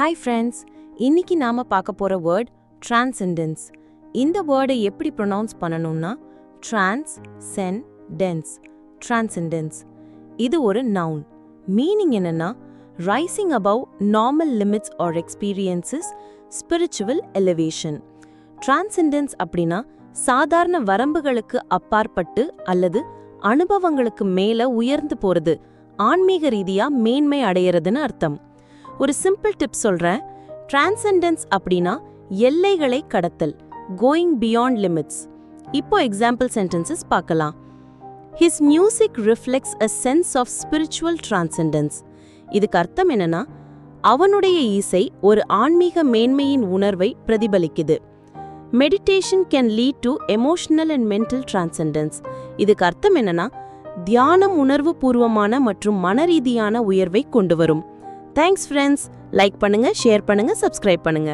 Hi friends, இன்னைக்கு நாம பார்க்க போற வேர்ட் டிரான்செண்டன்ஸ். இந்த வேர்டை எப்படி ப்ரொனவுன்ஸ் பண்ணணும்னா டிரான்செண்டன்ஸ். டிரான்செண்டன்ஸ் இது ஒரு நவுன். மீனிங் என்னன்னா rising above normal limits or experiences, spiritual elevation. Transcendence அப்படின்னா சாதாரண வரம்புகளுக்கு அப்பாற்பட்டு அல்லது அனுபவங்களுக்கு மேல உயர்ந்து போறது, ஆன்மீக ரீதியா மேன்மை அடையறதுன்னு அர்த்தம். ஒரு சிம்பிள் டிப் சொல்றேன். டிரான்செண்டன்ஸ் அப்படின்னா எல்லைகளை கடத்தல், கோயிங் பியாண்ட் லிமிட்ஸ். இப்போ எக்ஸாம்பிள் சென்டென்சஸ் பார்க்கலாம். His music reflects a sense of spiritual transcendence. இதுக்கு அர்த்தம் என்னன்னா அவனுடைய இசை ஒரு ஆன்மீக மேன்மையின் உணர்வை பிரதிபலிக்குது. Meditation can lead to emotional and mental transcendence. இதுக்கு அர்த்தம் என்னன்னா தியானம் உணர்வு பூர்வமான மற்றும் மனரீதியான உயர்வை கொண்டு வரும். Thanks friends. லைக் பண்ணுங்க, ஷேர் பண்ணுங்க, சப்ஸ்கிரைப் பண்ணுங்க.